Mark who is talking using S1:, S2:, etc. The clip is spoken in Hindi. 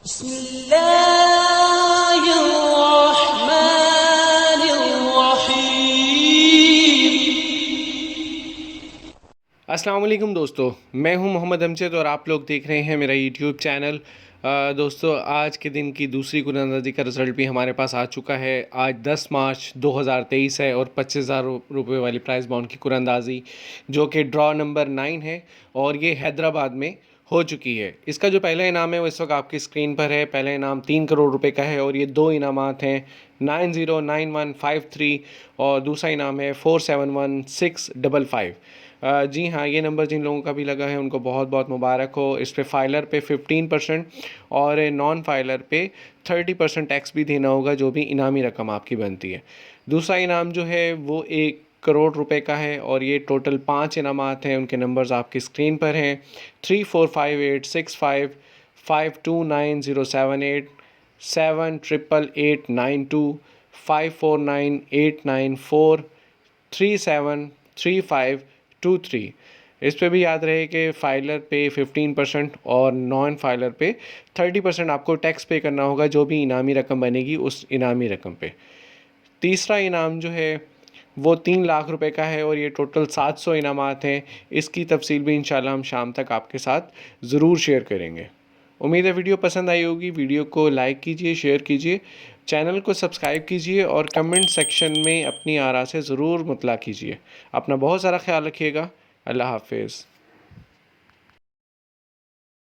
S1: अस्सलाम वालेकुम दोस्तों, मैं हूं मोहम्मद अमजद और आप लोग देख रहे हैं मेरा यूट्यूब चैनल। दोस्तों, आज के दिन की दूसरी कुरानंदाजी का रिज़ल्ट भी हमारे पास आ चुका है। आज 10 मार्च 2023 है और 25,000 रुपये वाली प्राइस बाउंड की कुरानंदाजी जो कि ड्रॉ नंबर 9 है और ये हैदराबाद में हो चुकी है। इसका जो पहला इनाम है वो इस वक्त आपकी स्क्रीन पर है। पहला इनाम 3 करोड़ रुपए का है और ये दो इनामात हैं 909153 और दूसरा इनाम है 471655। जी हाँ, ये नंबर जिन लोगों का भी लगा है उनको बहुत बहुत मुबारक हो। इस पे फाइलर पे 15% और नॉन फाइलर पे 30% टैक्स भी देना होगा जो भी इनामी रकम आपकी बनती है। दूसरा इनाम जो है वो 1 करोड़ रुपए का है और ये टोटल 5 इनामात हैं। उनके नंबर्स आपकी स्क्रीन पर हैं 345865 529078 788892 549894373523। इस पे भी याद रहे कि फ़ाइलर पे 15% और नॉन फाइलर पे 30% आपको टैक्स पे करना होगा जो भी इनामी रकम बनेगी उस इनामी रकम पे। तीसरा इनाम जो है वो 3 लाख रुपए का है और ये टोटल 700 इनामात हैं। इसकी तफसील भी इंशाल्लाह हम शाम तक आपके साथ ज़रूर शेयर करेंगे। उम्मीद है वीडियो पसंद आई होगी। वीडियो को लाइक कीजिए, शेयर कीजिए, चैनल को सब्सक्राइब कीजिए और कमेंट सेक्शन में अपनी आरा से ज़रूर मुतला कीजिए। अपना बहुत सारा ख्याल रखिएगा। अल्लाह हाफिज़।